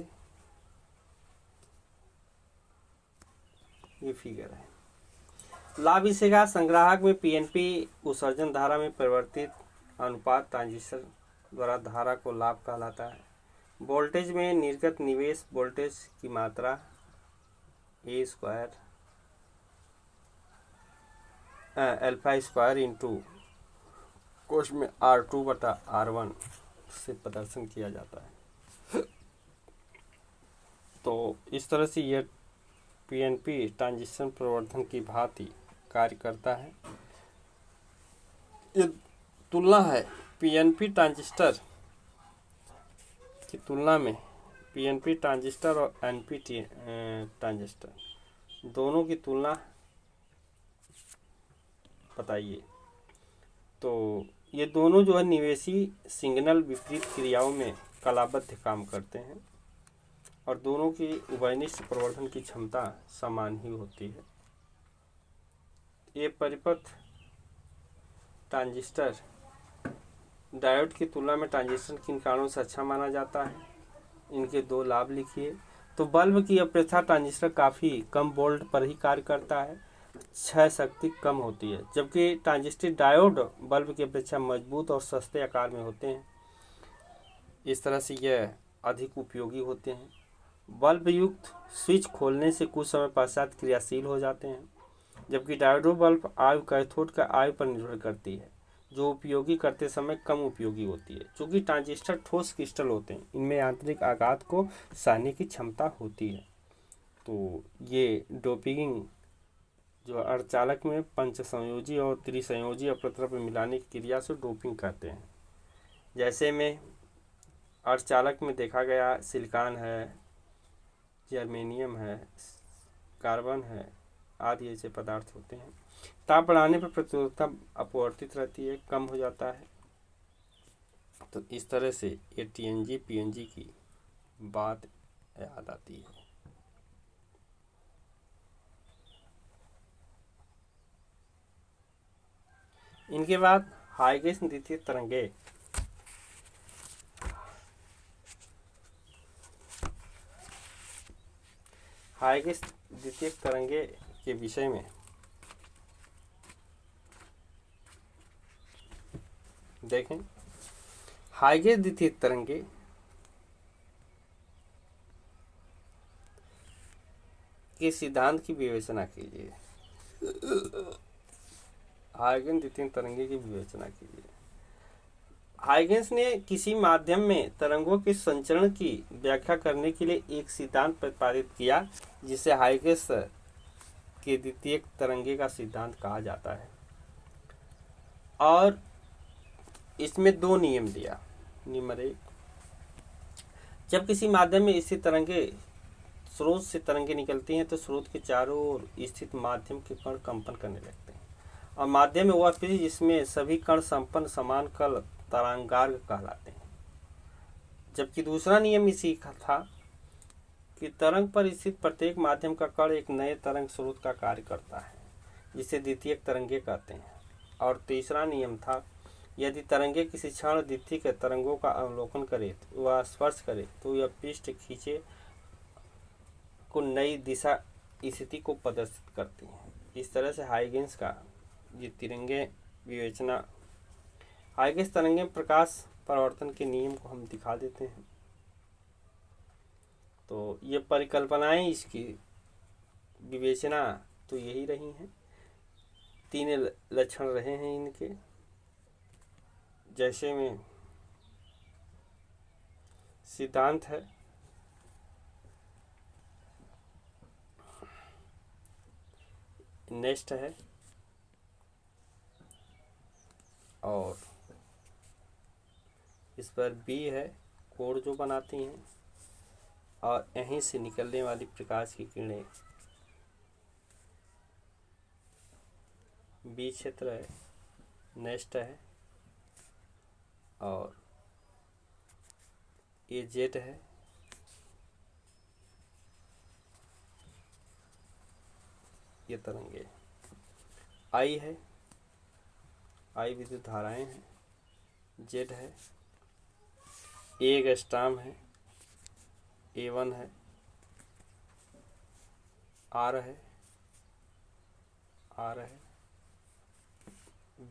[SPEAKER 1] ये फिगर है। लाभ इसे का संग्राहक में PNP उत्सर्जन धारा में परिवर्तित अनुपात ट्रांजिस्टर द्वारा धारा को लाभ कहलाता है। वोल्टेज में निर्गत निवेश वोल्टेज की मात्रा A square alpha square into कोश में R2 बटा R1 से प्रदर्शन किया जाता है। तो इस तरह से यह PNP ट्रांजिस्टर प्रवर्धन की भांति कार्य करता है। ये तुलना है PNP ट्रांजिस्टर की तुलना में PNP ट्रांजिस्टर और NP ट्रांजिस्टर दोनों की तुलना बताइए। तो ये दोनों जो है निवेशी सिग्नल विपरीत क्रियाओं में कलाबद्ध काम करते हैं और दोनों की उभयनिष्ठ प्रवर्धन की क्षमता समान ही होती है। ये परिपथ ट्रांजिस्टर डायोड की तुलना में ट्रांजिस्टर किन कारणों से अच्छा माना जाता है, इनके 2 लाभ लिखिए। तो बल्ब की अपेक्षा ट्रांजिस्टर काफ़ी कम वोल्ट पर ही कार्य करता है। क्षय शक्ति कम होती है, जबकि ट्रांजिस्टर डायोड बल्ब की अपेक्षा मजबूत और सस्ते आकार में होते हैं। इस तरह से यह अधिक उपयोगी होते हैं। बल्ब युक्त स्विच खोलने से कुछ समय पश्चात क्रियाशील हो जाते हैं, जबकि डायोड बल्ब आयु कैथोड का आयु पर निर्भर करती है, जो उपयोगी करते समय कम उपयोगी होती है। चूँकि ट्रांजिस्टर ठोस क्रिस्टल होते हैं, इनमें आंतरिक आघात को सहने की क्षमता होती है। तो ये डोपिंग जो अर्धचालक में पंचसंयोजी और त्रिसंयोजी अपरत्र में मिलाने की क्रिया से डोपिंग कहते हैं। जैसे में अर्धचालक में देखा गया सिलिकॉन है, जर्मेनियम है, कार्बन है आदि ऐसे पदार्थ होते हैं। ताप बढ़ाने पर प्रतिरोधकता अपवर्तित रहती है, कम हो जाता है। तो इस तरह से ये टीएनजी पीएनजी की बात याद आती है। इनके बाद हाइगेस द्वितीय तरंगे। हाइगेस द्वितीय तरंगे के विषय में देखें। हाइगेस द्वितीय तरंगे के सिद्धांत की विवेचना कीजिए। हाइगेस द्वितीय तरंगे की विवेचना कीजिए। हाइगेस ने किसी माध्यम में तरंगों के संचरण की व्याख्या करने के लिए एक सिद्धांत प्रतिपादित किया, जिसे हाइगेस के द्वितीय तरंगे का सिद्धांत कहा जाता है। और इसमें दो नियम दिया। नंबर 1, जब किसी माध्यम में स्थित तरंगे स्रोत से तरंगे निकलती हैं तो स्रोत के चारों ओर स्थित माध्यम के कण कंपन करने लगते हैं, और माध्यम में वह पृष्ठ जिसमें सभी कण संपन्न समान कल तरंगार्घ कहलाते हैं। जबकि दूसरा नियम इसी का था कि तरंग पर स्थित प्रत्येक माध्यम का कण एक नए तरंग स्रोत का कार्य करता है, जिसे द्वितीय तरंगे कहते हैं। और तीसरा नियम था, यदि तरंगे किसी क्षण द्वितीय के तरंगों का अवलोकन करे व स्पर्श करे तो यह पृष्ठ खींचे को नई दिशा स्थिति को प्रदर्शित करती हैं। इस तरह से हाइगेस का ये तरंगे विवेचना, हाइगेस तरंगे में प्रकाश परिवर्तन के नियम को हम दिखा देते हैं। तो ये परिकल्पनाएं इसकी विवेचना तो यही रही हैं। 3 लक्षण रहे हैं इनके, जैसे में सिद्धांत है, नेस्ट है, और इस पर बी है, कोड जो बनाती हैं, और यहीं से निकलने वाली प्रकाश की किरणें बी क्षेत्र है, नेस्ट है, और ये जेड है, ये तरंगे। आई है, आई विद्युत धाराएं हैं, जेड है, ए गैस्ट्राम है, A1 है, आर है,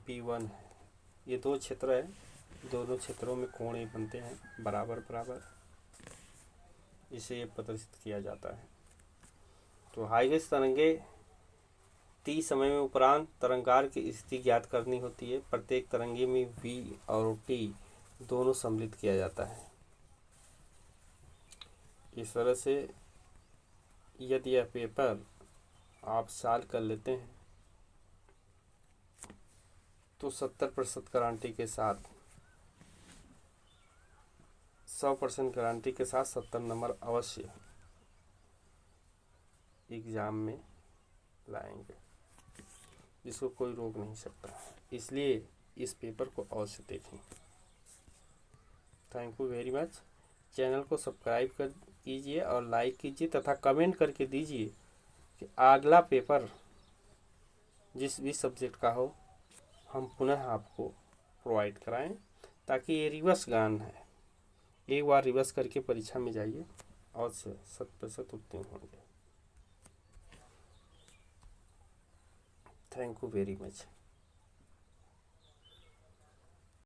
[SPEAKER 1] B1 है। ये 2 क्षेत्र है, दोनों क्षेत्रों में कोण बनते हैं बराबर बराबर, इसे प्रदर्शित किया जाता है। तो हाइगेस तरंगे टी समय में उपरांत तरंगार की स्थिति ज्ञात करनी होती है। प्रत्येक तरंगे में V और T दोनों सम्मिलित किया जाता है। इस तरह से यदि यह पेपर आप सॉल्व कर लेते हैं तो 70% गारंटी के साथ, 100% गारंटी के साथ 70 नंबर अवश्य एग्ज़ाम में लाएंगे, जिसको कोई रोक नहीं सकता। इसलिए इस पेपर को अवश्य देखें। Thank you very much. Channel को सब्सक्राइब कर कीजिए और लाइक कीजिए तथा कमेंट करके दीजिए कि अगला पेपर जिस भी सब्जेक्ट का हो हम पुनः आपको प्रोवाइड कराएं, ताकि ये रिवर्स ज्ञान है, एक बार रिवर्स करके परीक्षा में जाइए और 100% उत्तीर्ण होंगे। Thank you very much.